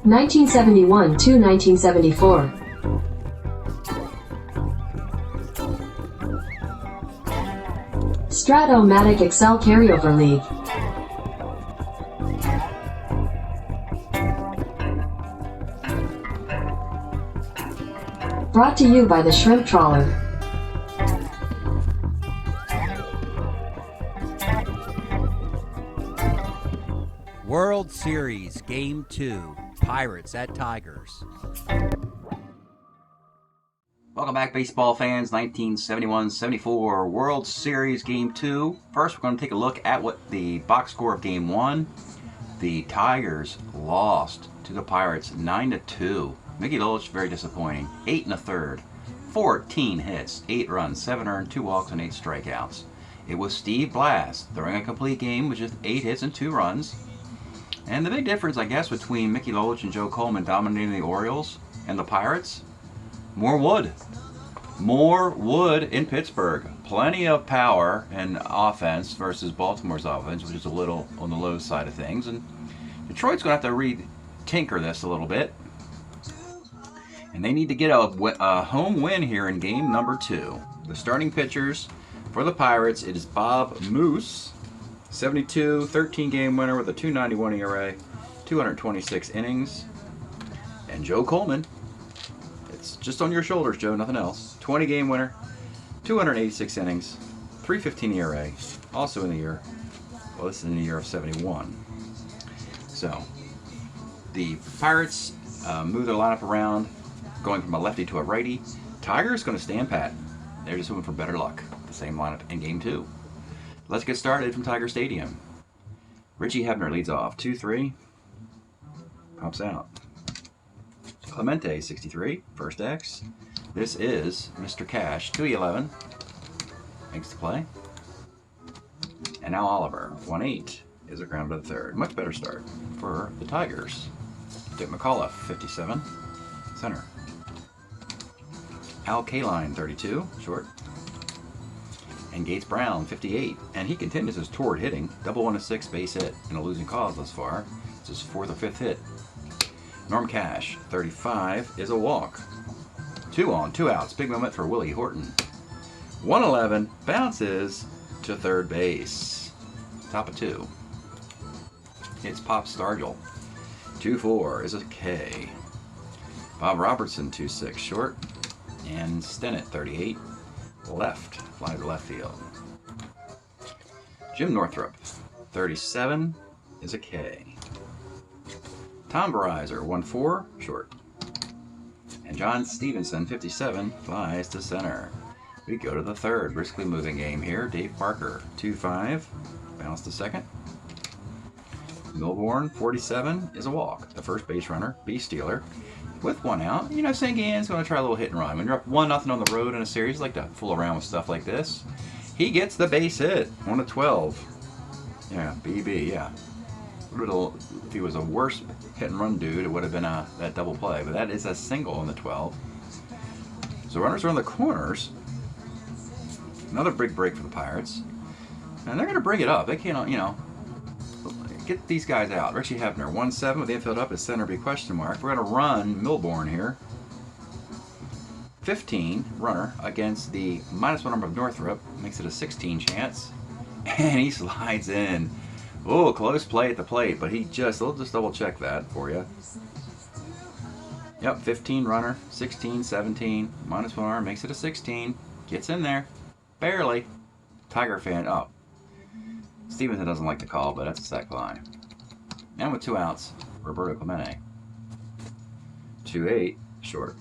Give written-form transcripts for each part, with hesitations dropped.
1971 to 1974. Strat-O-Matic Excel Carryover League. Brought to you by the Shrimp Trawler. World Series Game 2, Pirates at Tigers. Welcome back, baseball fans. 1971-74 World Series Game 2. First, we're going to take a look at what the box score of Game 1. The Tigers lost to the Pirates 9-2. Mickey Lolich, very disappointing. 8 1/3, 14 hits, 8 runs, 7 earned, 2 walks, and 8 strikeouts. It was Steve Blass throwing a complete game with just 8 hits and 2 runs. And the big difference, I guess, between Mickey Lolich and Joe Coleman dominating the Orioles and the Pirates, more wood. More wood in Pittsburgh. Plenty of power and offense versus Baltimore's offense, which is a little on the low side of things. And Detroit's going to have to re-tinker this a little bit. And they need to get a home win here in game number 2. The starting pitchers for the Pirates, it is Bob Moose, 72, 13-game winner with a 2.91 ERA, 226 innings. And Joe Coleman, it's just on your shoulders, Joe, nothing else. 20-game winner, 286 innings, 3.15 ERA, also in the year, well, this is in the year of 71. So, the Pirates move their lineup around, going from a lefty to a righty. Tigers going to stand pat. They're just hoping for better luck. The same lineup in game 2. Let's get started from Tiger Stadium. Richie Hebner leads off. 2-3. Pops out. Clemente, 63. First X. This is Mr. Cash, 2-11. Makes the play. And now Oliver, 1-8. Is a ground to the third. Much better start for the Tigers. Dick McAuliffe, 57. Center. Al Kaline, 32. Short. And Gates Brown, 58, and he continues his toward hitting. Double 1-6 base hit in a losing cause thus far. It's his 4th or 5th hit. Norm Cash, 35, is a walk. 2 on, 2 outs. Big moment for Willie Horton. 111 bounces to third base. Top of 2. It's Pop Stargell. 2-4 is a K. Bob Robertson, 2-6 short. And Stennett, 38. Left, fly to left field. Jim Northrup, 37, is a K. Tom Verizor, 1-4, short. And John Stevenson, 57, flies to center. We go to the third, briskly moving game here. Dave Parker, 2-5, bounce to second. Milbourne, 47, is a walk. The first base runner, B. Steeler. With 1 out, you know, St. Gain's going to try a little hit and run. When you're up 1-0 on the road in a series, you like to fool around with stuff like this. He gets the base hit, 1-12. Yeah, BB, yeah. If he was a worse hit and run dude, it would have been that double play. But that is a single in the 12. So runners are on the corners. Another big break for the Pirates. And they're going to bring it up. They can't, you know, get these guys out. Richie Hebner, 1-7 with the infield up, his center be question mark. We're going to run Milbourne here. 15 runner against the -1 number of Northrup. Makes it a 16 chance. And he slides in. Oh, close play at the plate, but we'll just double check that for you. Yep, 15 runner, 16, 17, -1 arm, makes it a 16. Gets in there. Barely. Tiger fan up. Stevenson doesn't like the call, but that's a sac fly. And with 2 outs, Roberto Clemente. 2-8, short.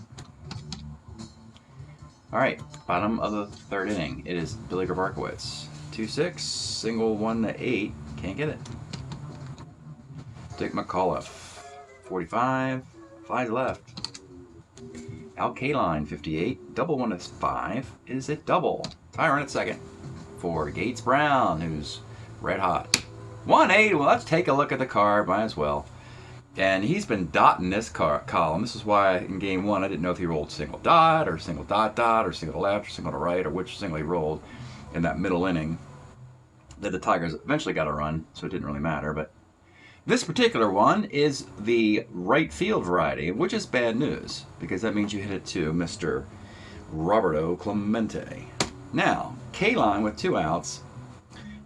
All right, bottom of the third inning. It is Billy Grabarkowitz. 2-6, single 1-8, can't get it. Dick McAuliffe, 45, flies left. Al Kaline, 58, double 1-5, is it double? Tie run at second for Gates Brown, who's red hot. 1-8, well, let's take a look at the card, might as well. And he's been dotting this column. This is why in game 1 I didn't know if he rolled single dot or single dot dot or single to left or single to right or which single he rolled in that middle inning that the Tigers eventually got a run, so it didn't really matter. But This particular one is the right field variety, which is bad news because that means you hit it to Mr. Roberto Clemente. Now, K-line with 2 outs.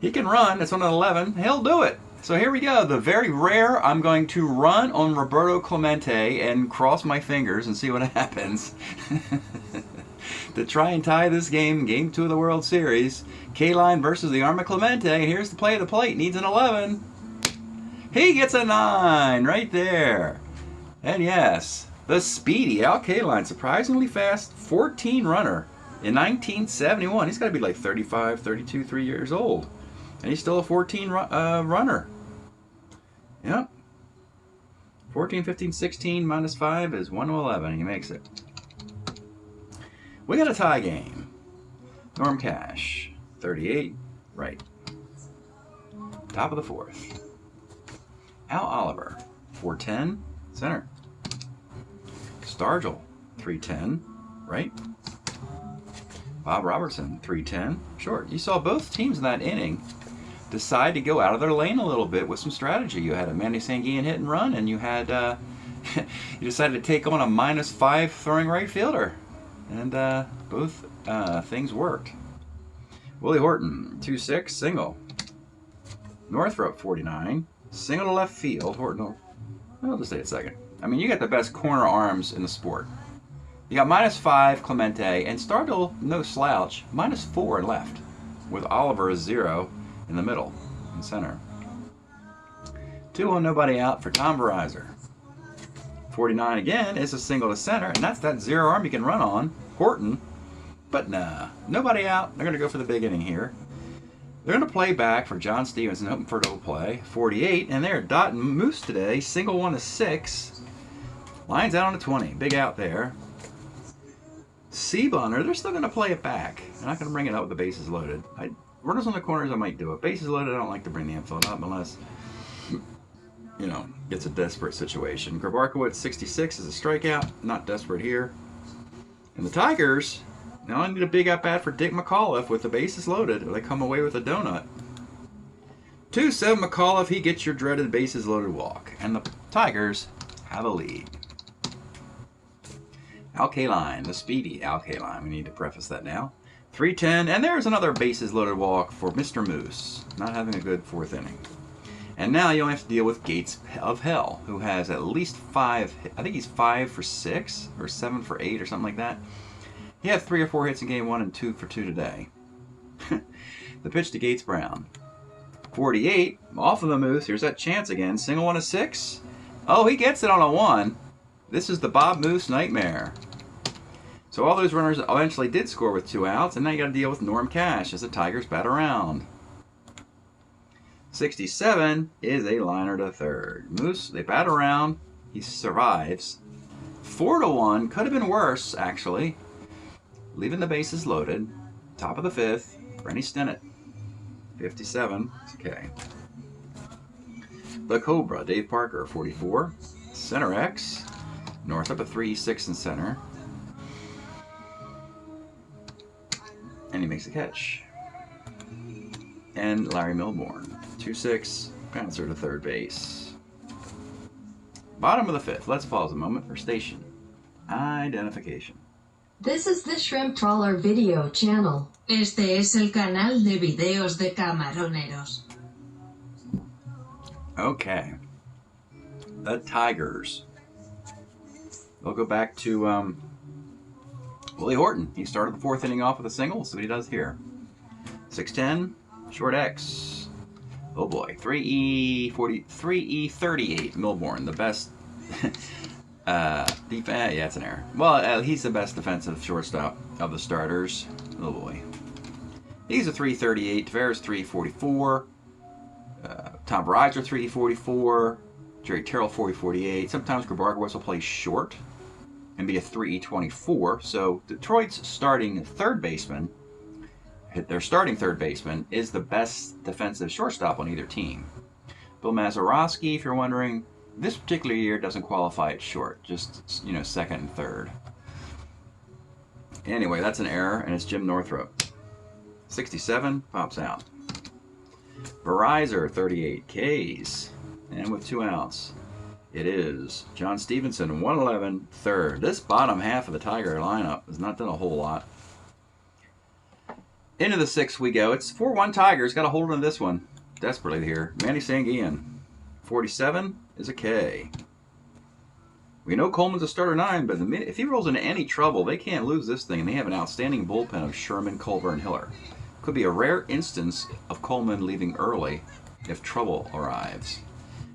He can run. It's on an 11. He'll do it. So here we go. The very rare, I'm going to run on Roberto Clemente and cross my fingers and see what happens. To try and tie this game, Game 2 of the World Series. K-line versus the arm of Clemente. Here's the play of the plate. Needs an 11. He gets a 9 right there. And yes, the speedy Al K-line, surprisingly fast, 14 runner in 1971. He's got to be like 35, 32, 3 years old. And he's still a 14 runner. Yep. 14, 15, 16 minus 5 is 1 to 11. He makes it. We got a tie game. Norm Cash, 38, right. Top of the 4th. Al Oliver, 410, center. Stargell, 310, right. Bob Robertson, 310, short. You saw both teams in that inning decide to go out of their lane a little bit with some strategy. You had a Manny Sanguillen hit and run, and you had you decided to take on a -5 throwing right fielder, and both things worked. Willie Horton, 2-6, single. Northrop, 49, single to left field. Horton, I'll just stay a second. I mean, you got the best corner arms in the sport. You got -5 Clemente, and Stargell, no slouch, -4 in left, with Oliver a 0 in the middle, in center. 2-1, nobody out for Tom Verizor. 49 again is a single to center, and that's that 0 arm you can run on. Horton, but nah, nobody out. They're going to go for the big inning here. They're going to play back for John Stevenson, hoping for a double play. 48, and they're dotting Moose today. Single 1 to 6. Lines out on a 20. Big out there. Seabunner, they're still going to play it back. They're not going to bring it up with the bases loaded. Runners on the corners, I might do it. Bases loaded, I don't like to bring the infield up unless, you know, it's a desperate situation. Grabarkowitz, 66 is a strikeout. Not desperate here. And the Tigers, now I need a big at-bat for Dick McAuliffe with the bases loaded, or they come away with a donut. 2-7 McAuliffe, he gets your dreaded bases loaded walk. And the Tigers have a lead. Al K-line, the speedy Al K-line. We need to preface that now. 3-10, and there's another bases loaded walk for Mr. Moose. Not having a good 4th inning. And now you only have to deal with Gates of Hell, who has at least 5, I think he's 5 for 6, or 7 for 8, or something like that. He had 3 or 4 hits in game 1 and 2 for 2 today. The pitch to Gates Brown. 48, off of the Moose. Here's that chance again. Single 1 to 6. Oh, he gets it on a 1. This is the Bob Moose nightmare. So all those runners eventually did score with 2 outs, and now you got to deal with Norm Cash as the Tigers bat around. 67 is a liner to third. Moose, they bat around. He survives. 4 to 1, could have been worse, actually. Leaving the bases loaded. Top of the 5th, Rennie Stennett. 57, it's okay. The Cobra, Dave Parker, 44. Center X. North up a 3-6 in center. And he makes a catch. And Larry Milbourne, 2-6, bouncer to third base. Bottom of the 5th. Let's pause a moment for station identification. This is the Shrimp Trawler video channel. Este es el canal de videos de camaroneros. Okay. The Tigers. We'll go back to Willie Horton. He started the 4th inning off with a single. We'll see what he does here. 6-10, short X. Oh boy, 3E38. Milbourne, the best defense. Yeah, it's an error. Well, he's the best defensive shortstop of the starters. Oh boy. He's a 338. Tavares 344. Tom Verizor 344. Jerry Terrell 448. Sometimes Grabarkowitz will play short and be a 3E24. So Detroit's starting third baseman, their starting third baseman, is the best defensive shortstop on either team. Bill Mazeroski, if you're wondering, this particular year doesn't qualify at short, just, you know, second and third. Anyway, that's an error, and it's Jim Northrop. 67 pops out. Verizor 38 Ks. And with 2 outs, it is John Stevenson, 111, third. This bottom half of the Tiger lineup has not done a whole lot. Into the 6th we go. It's 4-1 Tigers. Got to hold on to this one desperately here. Manny Sanguian, 47 is a K. We know Coleman's a starter 9, but if he rolls into any trouble, they can't lose this thing, and they have an outstanding bullpen of Sherman, Culver, and Hiller. Could be a rare instance of Coleman leaving early if trouble arrives.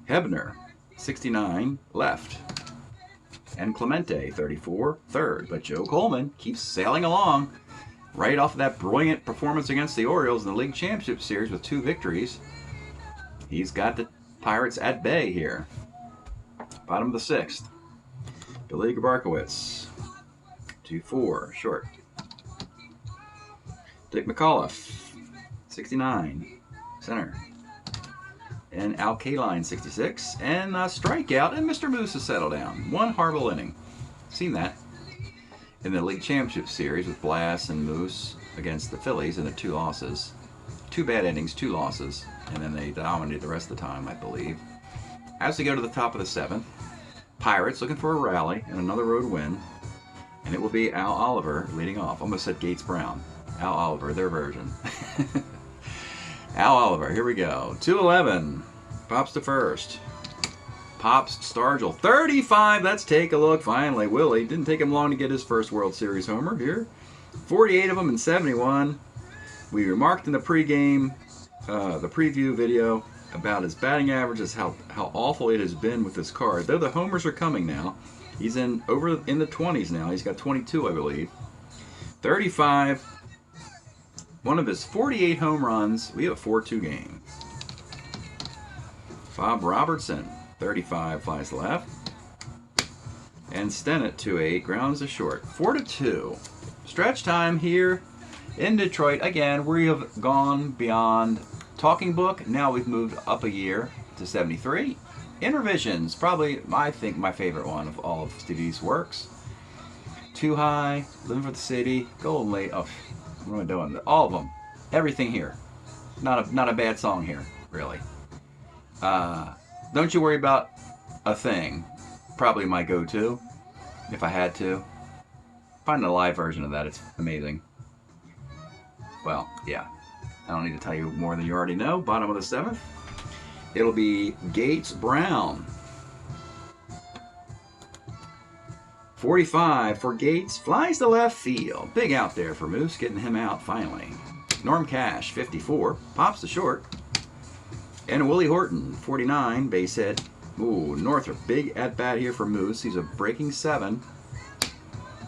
Hebner, 69, left. And Clemente, 34, third. But Joe Coleman keeps sailing along right off of that brilliant performance against the Orioles in the League Championship Series with 2 victories. He's got the Pirates at bay here. Bottom of the 6th. Billy Gabarkowitz, 2-4, short. Dick McAuliffe, 69, center. And Al Kaline, 66. And a strikeout, and Mr. Moose has settled down. 1 horrible inning. Seen that in the League Championship Series with Blass and Moose against the Phillies in the 2 losses. 2 bad innings, 2 losses. And then they dominated the rest of the time, I believe. As we go to the top of the 7th, Pirates looking for a rally and another road win. And it will be Al Oliver leading off. Almost said Gates Brown. Al Oliver, their version. Al Oliver, here we go. 2-11. Pops to first. Pops Stargell, 35. Let's take a look. Finally, Willie. Didn't take him long to get his first World Series homer here. 48 of them in 71. We remarked in the pregame, the preview video, about his batting averages, how awful it has been with this card. Though the homers are coming now. He's over in the 20s now. He's got 22, I believe. 35. One of his 48 home runs. We have a 4-2 game. Bob Robertson, 35, flies left. And Stennett, 2-8, grounds to short. 4-2. Stretch time here in Detroit. Again, we have gone beyond talking book. Now we've moved up a year to 73. Intervisions, probably, I think, my favorite one of all of Stevie's works. Too High, Living for the City, Golden Lake. Oh, what am I doing? All of them. Everything here. Not a bad song here, really. Don't You Worry About a Thing. Probably my go-to, if I had to. Find a live version of that. It's amazing. Well, yeah. I don't need to tell you more than you already know. Bottom of the 7th. It'll be Gates Brown. 45 for Gates. Flies to left field. Big out there for Moose. Getting him out finally. Norm Cash, 54. Pops to short. And Willie Horton, 49. Base hit. Ooh, Northrop. Big at bat here for Moose. He's a breaking 7.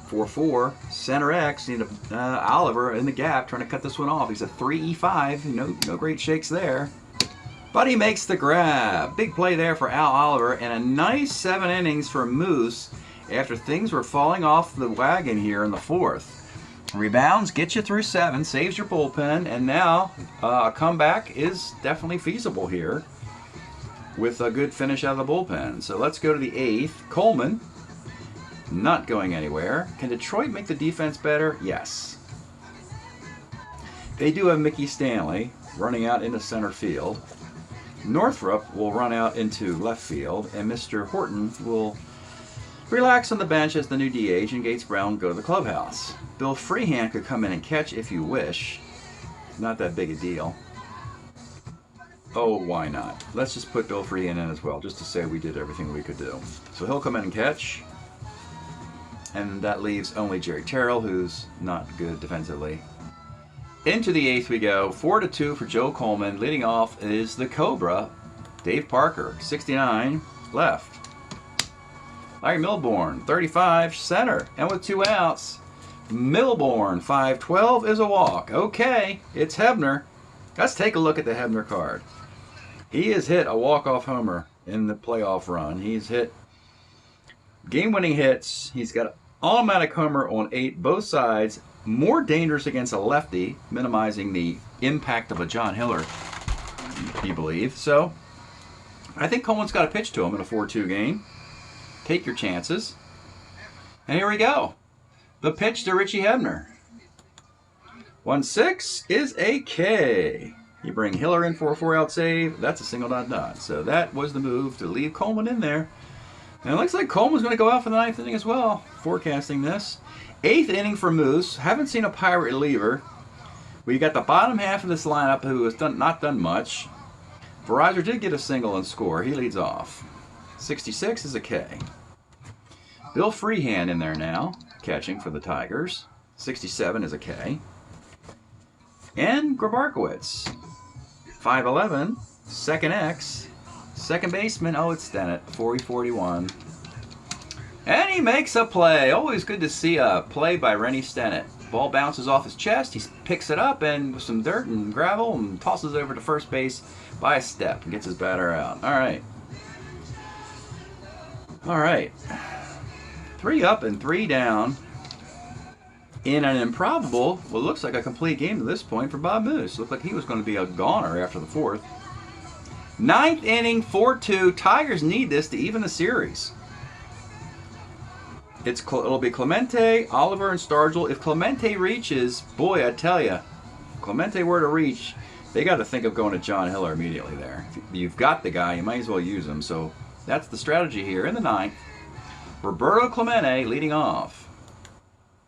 4-4. Center X. Need Oliver in the gap trying to cut this one off. He's a 3-E5. No great shakes there. But he makes the grab. Big play there for Al Oliver. And a nice 7 innings for Moose after things were falling off the wagon here in the 4th. Rebounds, gets you through 7, saves your bullpen, and now a comeback is definitely feasible here with a good finish out of the bullpen. So let's go to the 8th. Coleman, not going anywhere. Can Detroit make the defense better? Yes. They do have Mickey Stanley running out into center field. Northrop will run out into left field, and Mr. Horton will relax on the bench as the new DH, and Gates Brown go to the clubhouse. Bill Freehand could come in and catch if you wish. Not that big a deal. Oh, why not? Let's just put Bill Freehand in as well, just to say we did everything we could do. So he'll come in and catch. And that leaves only Jerry Terrell, who's not good defensively. Into the 8th we go. 4-2 for Joe Coleman. Leading off is the Cobra, Dave Parker, 69, left. Larry Milbourne, 35, center. And with 2 outs, Milbourne, 5-12 is a walk. Okay, it's Hebner. Let's take a look at the Hebner card. He has hit a walk-off homer in the playoff run. He's hit game-winning hits. He's got an automatic homer on 8, both sides. More dangerous against a lefty, minimizing the impact of a John Hiller, you believe. So, I think Coleman's got a pitch to him in a 4-2 game. Take your chances. And here we go. The pitch to Richie Hebner. 1-6 is a K. You bring Hiller in for a 4-out save. That's a single dot. So that was the move to leave Coleman in there. And it looks like Coleman's going to go out for the 9th inning as well. Forecasting this. 8th inning for Moose. Haven't seen a Pirate reliever. We got the bottom half of this lineup who has not done much. Verizon did get a single and score. He leads off. 66 is a K. Bill Freehand in there now, catching for the Tigers. 67 is a K. And Grabarkowitz. 5'11", second X. Second baseman, oh, it's Stennett, 40-41. And he makes a play. Always good to see a play by Rennie Stennett. Ball bounces off his chest. He picks it up and with some dirt and gravel and tosses it over to first base by a step and gets his batter out. All right. All right. 3 up and 3 down in an improbable, what looks like a complete game to this point for Bob Moose. Looked like he was going to be a goner after the 4th. 9th inning, 4-2. Tigers need this to even the series. It'll be Clemente, Oliver, and Stargell. If Clemente reaches, boy, I tell you, if Clemente were to reach, they got to think of going to John Hiller immediately there. If you've got the guy, you might as well use him. So that's the strategy here in the 9th. Roberto Clemente leading off.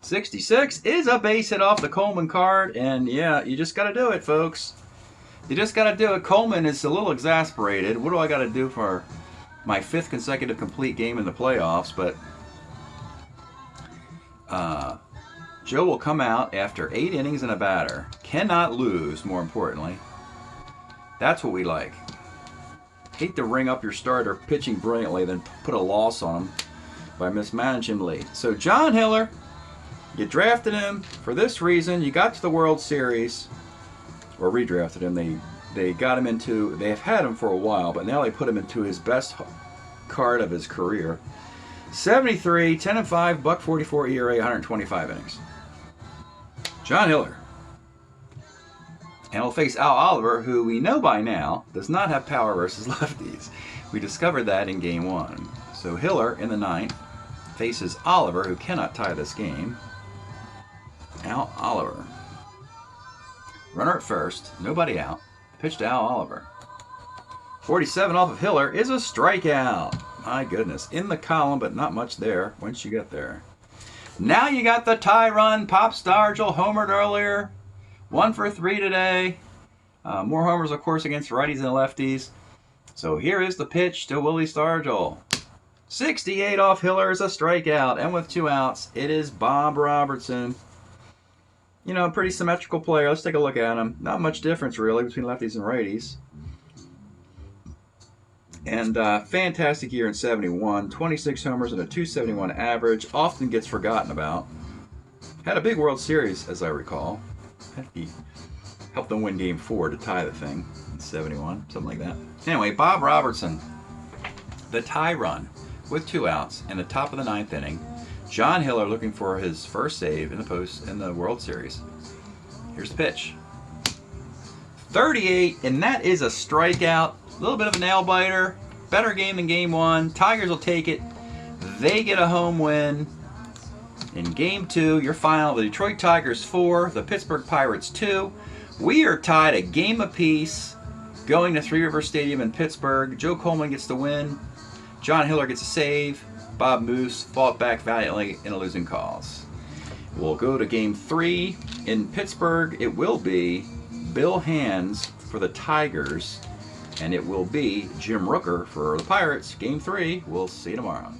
66 is a base hit off the Coleman card, and yeah, you just got to do it, folks. You just got to do it. Coleman is a little exasperated. What do I got to do for my 5th consecutive complete game in the playoffs? But Joe will come out after 8 innings and a batter. Cannot lose, more importantly. That's what we like. Hate to ring up your starter pitching brilliantly, then put a loss on him by mismanaging him late. So John Hiller, you drafted him for this reason. You got to the World Series, or redrafted him. They got him into, they've had him for a while, but now they put him into his best card of his career. 73, 10-5, $1.44 ERA, 125 innings. John Hiller. And he'll face Al Oliver, who we know by now does not have power versus lefties. We discovered that in Game 1. So Hiller in the 9th faces Oliver, who cannot tie this game. Al Oliver. Runner at first, nobody out. Pitch to Al Oliver. 47 off of Hiller is a strikeout. My goodness. In the column, but not much there once you get there. Now you got the tie run. Pop Stargell homered earlier. 1 for 3 today. More homers, of course, against righties and lefties. So here is the pitch to Willie Stargell. 68 off Hiller is a strikeout. And with 2 outs, it is Bob Robertson. You know, a pretty symmetrical player. Let's take a look at him. Not much difference, really, between lefties and righties. And fantastic year in 71. 26 homers and a .271 average. Often gets forgotten about. Had a big World Series, as I recall. He helped them win Game 4 to tie the thing in 71. Something like that. Anyway, Bob Robertson. The tie run with 2 outs in the top of the 9th inning. John Hiller looking for his first save in the World Series. Here's the pitch. 38, and that is a strikeout. A little bit of a nail biter. Better game than Game 1. Tigers will take it. They get a home win. In Game 2, your final, the Detroit Tigers 4, the Pittsburgh Pirates 2. We are tied a game apiece going to Three River Stadium in Pittsburgh. Joe Coleman gets the win. John Hiller gets a save. Bob Moose fought back valiantly in a losing cause. We'll go to Game 3 in Pittsburgh. It will be Bill Hands for the Tigers, and it will be Jim Rooker for the Pirates. Game 3. We'll see you tomorrow.